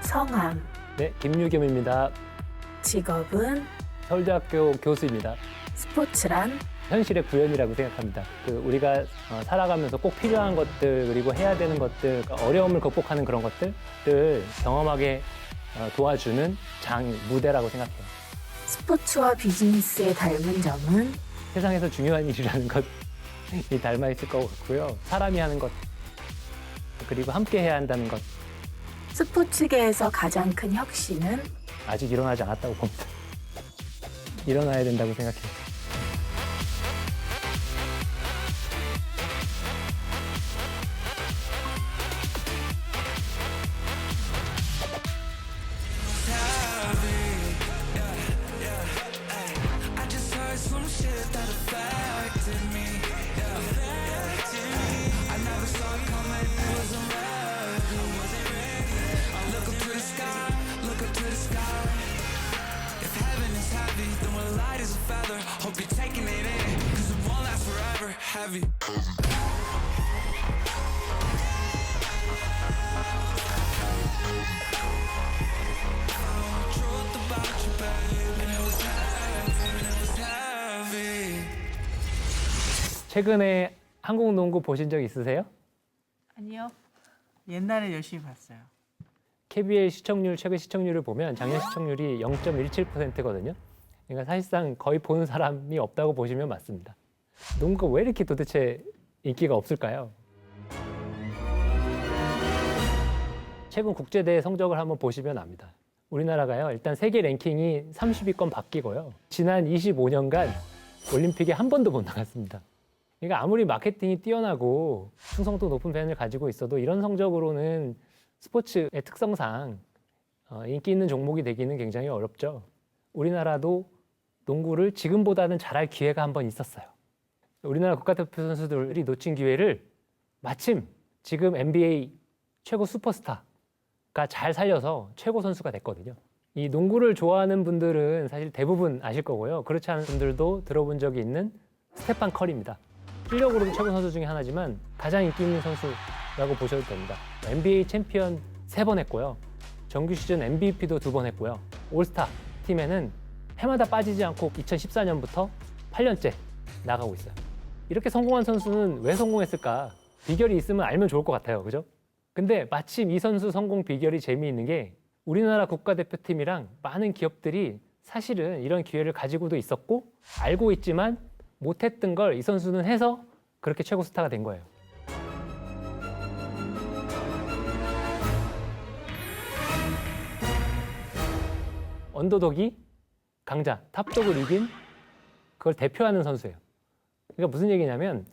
성함, 네, 김유겸입니다. 직업은 서울대학교 교수입니다. 스포츠란 현실의 구현이라고 생각합니다. 우리가 살아가면서 꼭 필요한 것들 그리고 해야 되는 것들, 어려움을 극복하는 그런 것들을 경험하게 도와주는 무대라고 생각해요. 스포츠와 비즈니스의 닮은 점은 세상에서 중요한 일이라는 것이 닮아 있을 것 같고요. 사람이 하는 것, 그리고 함께 해야 한다는 것. 스포츠계에서 가장 큰 혁신은 아직 일어나지 않았다고 봅니다. 일어나야 된다고 생각해요. Hope you're taking it in, cause it won't last forever. Heavy. 최근에 한국 농구 보신 적 있으세요? 아니요. 옛날에 열심히 봤어요. KBL 시청률, 최근 시청률을 보면 작년 시청률이 0.17%거든요. 그러니까 사실상 거의 보는 사람이 없다고 보시면 맞습니다. 농구가 왜 이렇게 도대체 인기가 없을까요? 최근 국제대회 성적을 한번 보시면 압니다. 우리나라가요, 일단 세계 랭킹이 30위권 바뀌고요. 지난 25년간 올림픽에 한 번도 못 나갔습니다. 그러니까 아무리 마케팅이 뛰어나고 충성도 높은 팬을 가지고 있어도 이런 성적으로는 스포츠의 특성상 인기 있는 종목이 되기는 굉장히 어렵죠. 우리나라도 농구를 지금보다는 잘할 기회가 한 번 있었어요. 우리나라 국가대표 선수들이 놓친 기회를 마침 지금 NBA 최고 슈퍼스타가 잘 살려서 최고 선수가 됐거든요. 이 농구를 좋아하는 분들은 사실 대부분 아실 거고요. 그렇지 않은 분들도 들어본 적이 있는 스테판 커리입니다. 실력으로도 최고 선수 중에 하나지만 가장 인기 있는 선수라고 보셔도 됩니다. NBA 챔피언 3번 했고요. 정규 시즌 MVP도 2번 했고요. 올스타 팀에는 해마다 빠지지 않고 2014년부터 8년째 나가고 있어요. 이렇게 성공한 선수는 왜 성공했을까? 비결이 있으면 알면 좋을 것 같아요. 그죠? 근데 마침 이 선수 성공 비결이 재미있는 게 우리나라 국가대표팀이랑 많은 기업들이 사실은 이런 기회를 가지고도 있었고 알고 있지만 못했던 걸 이 선수는 해서 그렇게 최고 스타가 된 거예요. 언더독이 강자, 탑독을 이긴 그걸 대표하는 선수예요. 그러니까 무슨 얘기냐면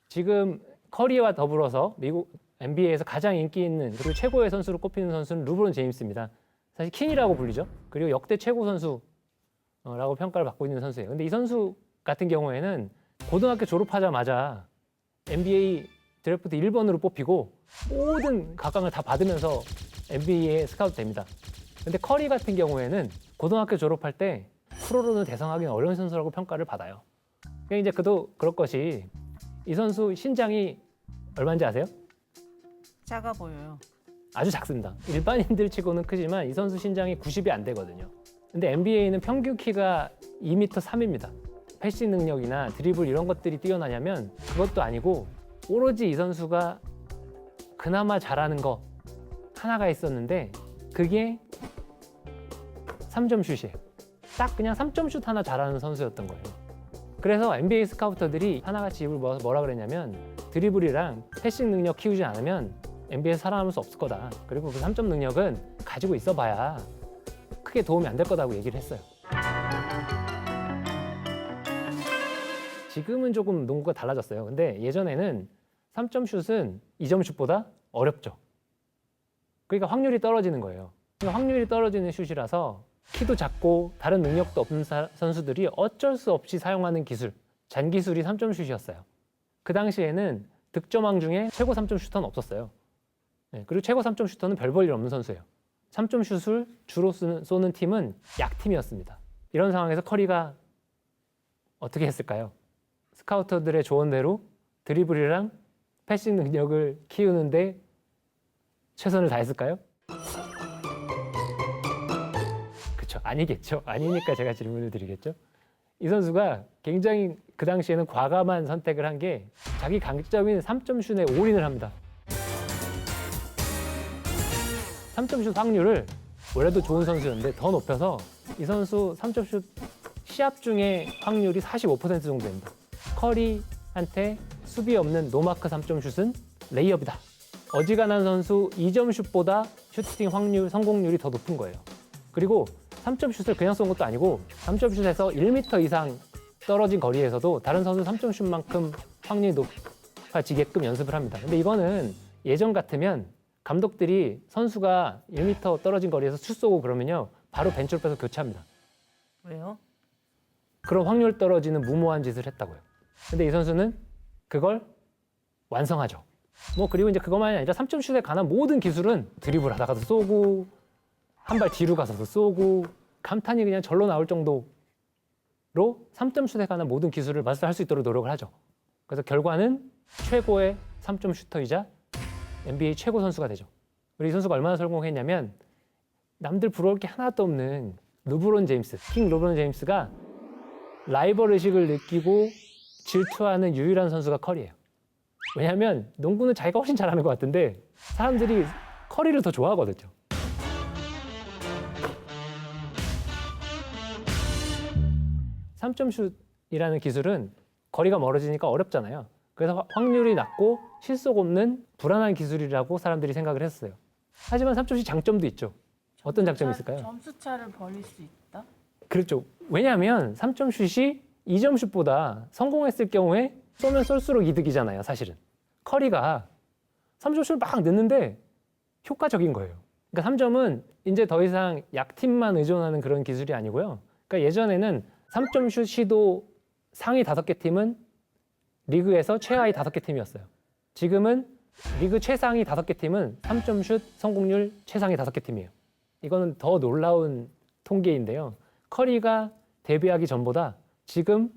지금 커리와 더불어서 미국 NBA에서 가장 인기 있는 그리고 최고의 선수로 꼽히는 선수는 르브론 제임스입니다. 사실 킹이라고 불리죠. 그리고 역대 최고 선수라고 평가를 받고 있는 선수예요. 근데 이 선수 같은 경우에는 고등학교 졸업하자마자 NBA 드래프트 1번으로 뽑히고 모든 각광을 다 받으면서 NBA에 스카우트 됩니다. 근데 커리 같은 경우에는 고등학교 졸업할 때 프로로는 대성하기는 어려운 선수라고 평가를 받아요. 그러니까 이제 그도 그럴 것이 이 선수 신장이 얼마인지 아세요? 작아 보여요. 아주 작습니다. 일반인들 치고는 크지만 이 선수 신장이 90이 안 되거든요. 근데 NBA는 평균 키가 2m 3입니다. 패싱 능력이나 드리블 이런 것들이 뛰어나냐면 그것도 아니고 오로지 이 선수가 그나마 잘하는 거 하나가 있었는데 그게 3점 슛이에요. 딱 그냥 3점 슛 하나 잘하는 선수였던 거예요. 그래서 NBA 스카우터들이 하나같이 입을 모아서 뭐라 그랬냐면 드리블이랑 패싱 능력 키우지 않으면 NBA에서 살아남을 수 없을 거다. 그리고 그 3점 능력은 가지고 있어봐야 크게 도움이 안 될 거다고 얘기를 했어요. 지금은 조금 농구가 달라졌어요. 근데 예전에는 3점 슛은 2점 슛보다 어렵죠. 그러니까 확률이 떨어지는 거예요. 그러니까 확률이 떨어지는 슛이라서 키도 작고 다른 능력도 없는 선수들이 어쩔 수 없이 사용하는 기술, 잔기술이 3점 슛이었어요. 그 당시에는 득점왕 중에 최고 3점 슈터는 없었어요. 네, 그리고 최고 3점 슈터는 별 볼 일 없는 선수예요. 3점 슛을 주로 쏘는 팀은 약팀이었습니다. 이런 상황에서 커리가 어떻게 했을까요? 스카우터들의 조언대로 드리블이랑 패싱 능력을 키우는데 최선을 다했을까요? 아니겠죠. 아니니까 제가 질문을 드리겠죠. 이 선수가 굉장히 그 당시에는 과감한 선택을 한 게 자기 강점인 3점 슛에 올인을 합니다. 3점 슛 확률을 원래도 좋은 선수였는데 더 높여서 이 선수 3점 슛 시합 중에 확률이 45% 정도 됩니다. 커리한테 수비 없는 노마크 3점 슛은 레이업이다. 어지간한 선수 2점 슛보다 슈팅 확률, 성공률이 더 높은 거예요. 그리고 3점 슛을 그냥 쏜 것도 아니고 3점 슛에서 1m 이상 떨어진 거리에서도 다른 선수 3점 슛만큼 확률이 높아지게끔 연습을 합니다. 근데 이거는 예전 같으면 감독들이 선수가 1m 떨어진 거리에서 슛 쏘고 그러면요 바로 벤치로 빼서 교체합니다. 왜요? 그런 확률 떨어지는 무모한 짓을 했다고요. 근데 이 선수는 그걸 완성하죠. 뭐 그리고 이제 그것만이 아니라 3점 슛에 관한 모든 기술은 드리블 하다가도 쏘고 한 발 뒤로 가서도 쏘고 감탄이 그냥 절로 나올 정도로 3점 슛에 관한 모든 기술을 마스터할 수 있도록 노력을 하죠. 그래서 결과는 최고의 3점 슈터이자 NBA 최고 선수가 되죠. 그리고 이 선수가 얼마나 성공했냐면 남들 부러울 게 하나도 없는 르브론 제임스, 킹 르브론 제임스가 라이벌 의식을 느끼고 질투하는 유일한 선수가 커리예요. 왜냐하면 농구는 자기가 훨씬 잘하는 것 같은데 사람들이 커리를 더 좋아하거든요. 삼점 슛이라는 기술은 거리가 멀어지니까 어렵잖아요. 그래서 확률이 낮고 실속 없는 불안한 기술이라고 사람들이 생각을 했어요. 하지만 3점 슛 장점도 있죠. 어떤 장점이 있을까요? 점수 차를 벌릴 수 있다? 그렇죠. 왜냐하면 3점 슛이 2점 슛보다 성공했을 경우에 쏘면 쏠수록 이득이잖아요, 사실은. 커리가 3점 슛을 막 넣는데 효과적인 거예요. 그러니까 3점은 이제 더 이상 약팀만 의존하는 그런 기술이 아니고요. 그러니까 예전에는 3점 슛 시도 상위 5개 팀은 리그에서 최하위 5개 팀이었어요. 지금은 리그 최상위 5개 팀은 3점 슛 성공률 최상위 5개 팀이에요. 이거는 더 놀라운 통계인데요. 커리가 데뷔하기 전보다 지금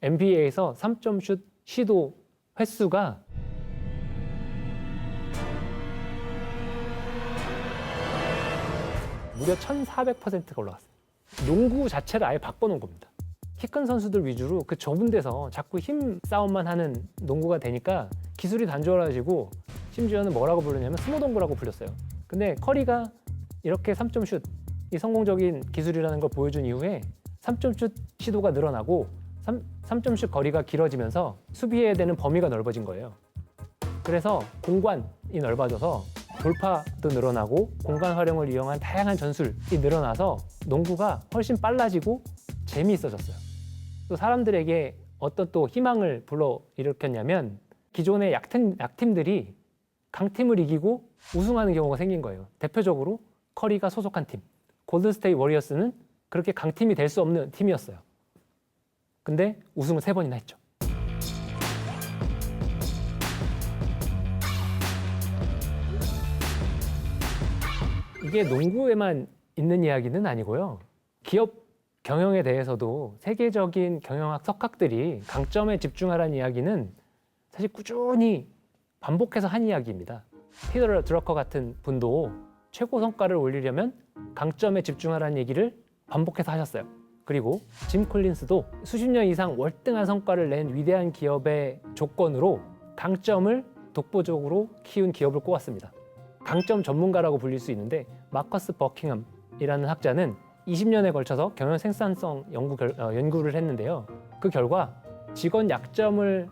NBA에서 3점 슛 시도 횟수가 무려 1,400%가 올라갔어요. 농구 자체를 아예 바꿔놓은 겁니다. 키 큰 선수들 위주로 그 좁은 데서 자꾸 힘 싸움만 하는 농구가 되니까 기술이 단조로워지고 심지어는 뭐라고 부르냐면 스모동구라고 불렸어요. 근데 커리가 이렇게 3점 슛, 이 성공적인 기술이라는 걸 보여준 이후에 3점 슛 시도가 늘어나고 3점 슛 거리가 길어지면서 수비해야 되는 범위가 넓어진 거예요. 그래서 공간이 넓어져서 돌파도 늘어나고 공간 활용을 이용한 다양한 전술이 늘어나서 농구가 훨씬 빨라지고 재미있어졌어요. 또 사람들에게 어떤 또 희망을 불러일으켰냐면 기존의 약팀들이 강팀을 이기고 우승하는 경우가 생긴 거예요. 대표적으로 커리가 소속한 팀 골든스테이트 워리어스는 그렇게 강팀이 될 수 없는 팀이었어요. 근데 우승을 3번이나 했죠. 이게 농구에만 있는 이야기는 아니고요. 기업 경영에 대해서도 세계적인 경영학 석학들이 강점에 집중하라는 이야기는 사실 꾸준히 반복해서 한 이야기입니다. 피터 드러커 같은 분도 최고 성과를 올리려면 강점에 집중하라는 얘기를 반복해서 하셨어요. 그리고 짐 콜린스도 수십 년 이상 월등한 성과를 낸 위대한 기업의 조건으로 강점을 독보적으로 키운 기업을 꼽았습니다. 강점 전문가라고 불릴 수 있는데 마커스 버킹엄이라는 학자는 20년에 걸쳐서 경영 생산성 연구를 했는데요. 그 결과 직원 약점을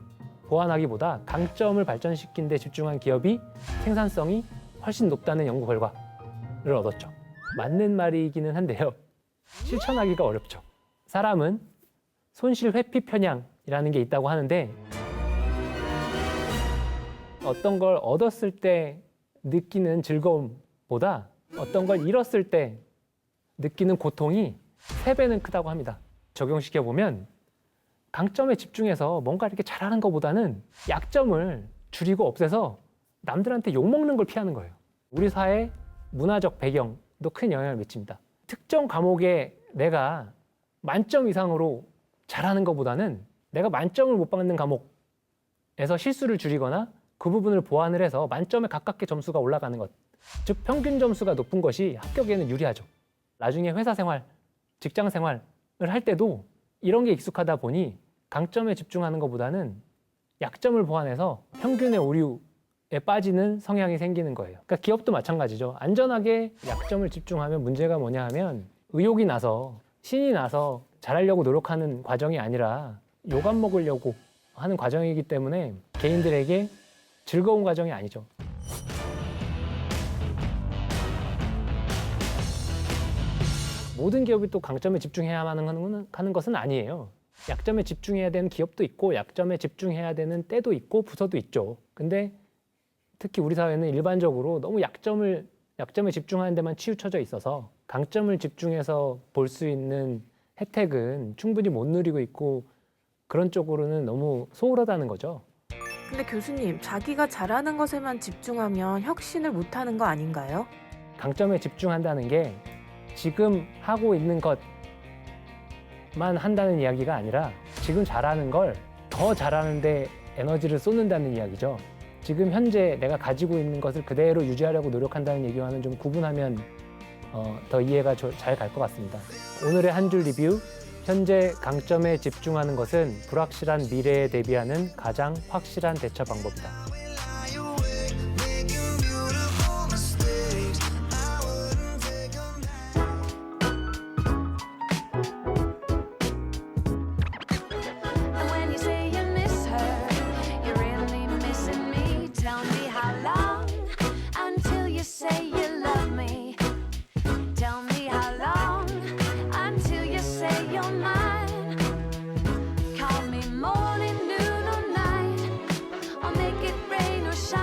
보완하기보다 강점을 발전시키는 데 집중한 기업이 생산성이 훨씬 높다는 연구 결과를 얻었죠. 맞는 말이기는 한데요. 실천하기가 어렵죠. 사람은 손실 회피 편향이라는 게 있다고 하는데 어떤 걸 얻었을 때 느끼는 즐거움보다 어떤 걸 잃었을 때 느끼는 고통이 3배는 크다고 합니다. 적용시켜보면 강점에 집중해서 뭔가 이렇게 잘하는 것보다는 약점을 줄이고 없애서 남들한테 욕먹는 걸 피하는 거예요. 우리 사회 문화적 배경도 큰 영향을 미칩니다. 특정 과목에 내가 만점 이상으로 잘하는 것보다는 내가 만점을 못 받는 과목에서 실수를 줄이거나 그 부분을 보완을 해서 만점에 가깝게 점수가 올라가는 것, 즉 평균 점수가 높은 것이 합격에는 유리하죠. 나중에 회사 생활 직장 생활을 할 때도 이런 게 익숙하다 보니 강점에 집중하는 것보다는 약점을 보완해서 평균의 오류에 빠지는 성향이 생기는 거예요. 그러니까 기업도 마찬가지죠. 안전하게 약점을 집중하면 문제가 뭐냐 하면 의욕이 나서 신이 나서 잘하려고 노력하는 과정이 아니라 욕안 먹으려고 하는 과정이기 때문에 개인들에게 즐거운 과정이 아니죠. 모든 기업이 또 강점에 집중해야만 하는 것은 아니에요. 약점에 집중해야 되는 기업도 있고 약점에 집중해야 되는 때도 있고 부서도 있죠. 근데 특히 우리 사회는 일반적으로 너무 약점에 집중하는 데만 치우쳐져 있어서 강점을 집중해서 볼 수 있는 혜택은 충분히 못 누리고 있고 그런 쪽으로는 너무 소홀하다는 거죠. 근데 교수님, 자기가 잘하는 것에만 집중하면 혁신을 못하는 거 아닌가요? 강점에 집중한다는 게 지금 하고 있는 것만 한다는 이야기가 아니라 지금 잘하는 걸 더 잘하는데 에너지를 쏟는다는 이야기죠. 지금 현재 내가 가지고 있는 것을 그대로 유지하려고 노력한다는 얘기와는 좀 구분하면 더 이해가 잘 갈 것 같습니다. 오늘의 한 줄 리뷰. 현재 강점에 집중하는 것은 불확실한 미래에 대비하는 가장 확실한 대처 방법이다. And when you say you miss her, you're really missing me. Tell me how long until you say you love me. Tell me how long until you say you're mine. Call me morning, noon, or night, or make it rain or shine.